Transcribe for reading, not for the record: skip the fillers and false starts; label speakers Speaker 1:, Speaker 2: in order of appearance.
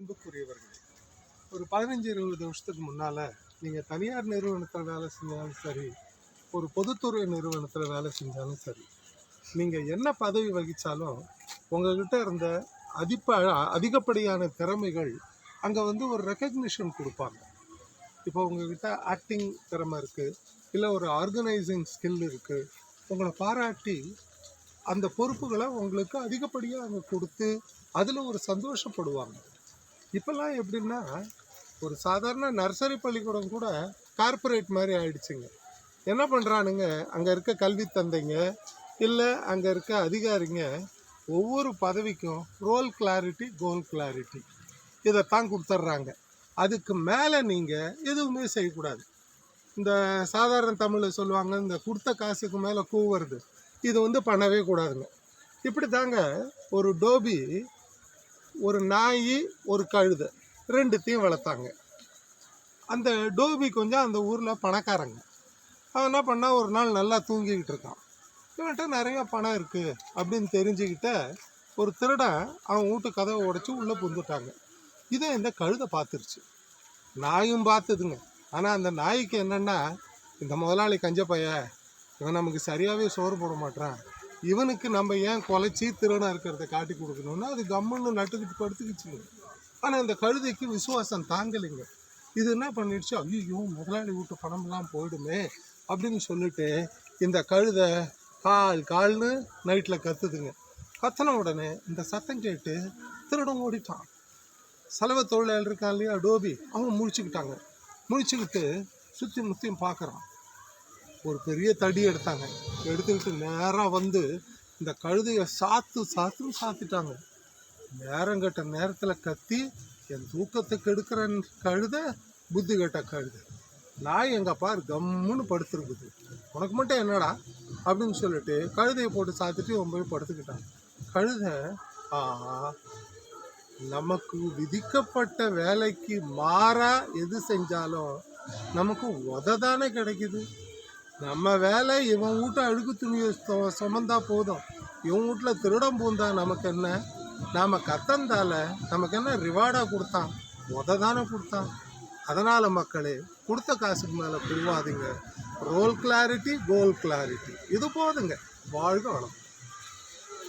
Speaker 1: அன்புக்குரியவர்களே, ஒரு 15-20 வருஷத்துக்கு முன்னால் நீங்கள் தனியார் நிறுவனத்தில் வேலை செஞ்சாலும் சரி, ஒரு பொதுத்துறை நிறுவனத்தில் வேலை செஞ்சாலும் சரி, நீங்கள் என்ன பதவி வகித்தாலும் உங்கள்கிட்ட இருந்த அதிகப்படியான திறமைகள் அங்கே ஒரு ரெக்கக்னிஷன் கொடுப்பாங்க. இப்போ உங்கள்கிட்ட ஆக்டிங் திறமை இருக்குது, இல்லை ஒரு ஆர்கனைசிங் ஸ்கில் இருக்குது, உங்களை பாராட்டி அந்த பொறுப்புகளை உங்களுக்கு அதிகப்படியாக அங்கே கொடுத்து அதில் ஒரு சந்தோஷப்படுவாங்க. இப்போல்லாம் எப்படின்னா, ஒரு சாதாரண நர்சரி பள்ளிக்கூடம் கூட கார்ப்பரேட் மாதிரி ஆயிடுச்சுங்க. என்ன பண்ணுறானுங்க, அங்கே இருக்க கல்வி தந்தைங்க இல்லை அங்கே இருக்க அதிகாரிங்க ஒவ்வொரு பதவிக்கும் ரோல் கிளாரிட்டி, கோல் கிளாரிட்டி இதைத்தான் கொடுத்துட்றாங்க. அதுக்கு மேலே நீங்கள் எதுவுமே செய்யக்கூடாது. இந்த சாதாரண தமிழில் சொல்லுவாங்க, இந்த கொடுத்த காசுக்கு மேலே கூவுறது, இது பண்ணவே கூடாதுங்க. இப்படி தாங்க ஒரு டோபி ஒரு நாய் ஒரு கழுதை ரெண்டுத்தையும் வளர்த்தாங்க. அந்த டோபி கொஞ்சம் அந்த ஊரில் பணக்காரங்க. அவன் என்ன பண்ணால் ஒரு நாள் நல்லா தூங்கிக்கிட்டு இருக்கான். இவன்கிட்ட நிறைய பணம் இருக்குது அப்படின்னு தெரிஞ்சுக்கிட்ட ஒரு திருடன் அவன் வீட்டு கதவை உடைச்சி உள்ளே புந்துட்டாங்க. இதை இந்த கழுதை பார்த்துருச்சு, நாயும் பார்த்துதுங்க. ஆனால் அந்த நாய்க்கு என்னென்னா, இந்த முதலாளி கஞ்ச பைய, இவன் நமக்கு சரியாகவே சோறு போட மாட்டான், இவனுக்கு நம்ம ஏன் குலைச்சி திருடனாக இருக்கிறத காட்டி கொடுக்கணும்னு அது கம்முன்னு நட்டுக்கிட்டு படுத்துக்கிச்சுங்க. ஆனால் இந்த கழுதைக்கு விசுவாசம் தாங்கலைங்க. இது என்ன பண்ணிடுச்சு, ஐயோ முதலாளி வீட்டு பணம்லாம் போயிடுமே அப்படின்னு சொல்லிட்டு இந்த கழுதை கால்னு நைட்டில் கத்துதுங்க. கத்தின உடனே இந்த சத்தம் கேட்டு திருடன் ஓடிட்டான். செலவு தொழிலாளர் இருக்கான் இல்லையா டோபி, அவங்க முழிச்சுக்கிட்டு சுற்றி முற்றியும் பார்க்குறான். ஒரு பெரிய தடி எடுத்தாங்க, எடுத்துக்கிட்டு நேராக வந்து இந்த கழுதையை சாத்துன்னு சாத்திட்டாங்க. நேரங்கட்ட நேரத்தில் கத்தி, என் தூக்கத்தை கெடுக்கிற கழுதை, புத்தி கட்ட கழுதை. நாய் எங்கள் பாரு கம்முன்னு படுத்துருக்குது, உனக்கு மட்டும் என்னடா அப்படின்னு சொல்லிட்டு கழுதையை போட்டு சாத்திட்டு அவன் போய் படுத்துக்கிட்டான். கழுதை நமக்கு விதிக்கப்பட்ட வேலைக்கு மாறா எது செஞ்சாலும் நமக்கு உததானே கிடைக்குது. நம்ம வேலை இவன் வீட்டை அழுக்கு துணியை சுமந்தா போதும், இவன் வீட்டில் திருடம் பூந்தா நமக்கு என்ன, நாம் கத்தந்தால நமக்கு என்ன ரிவார்டாக கொடுத்தான், உததானே கொடுத்தான். அதனால் மக்களே, கொடுத்த காசுக்கு மேலே போவாதீங்க. ரோல் கிளாரிட்டி, கோல் கிளாரிட்டி, இது போதுங்க. வாழ்க வளம்.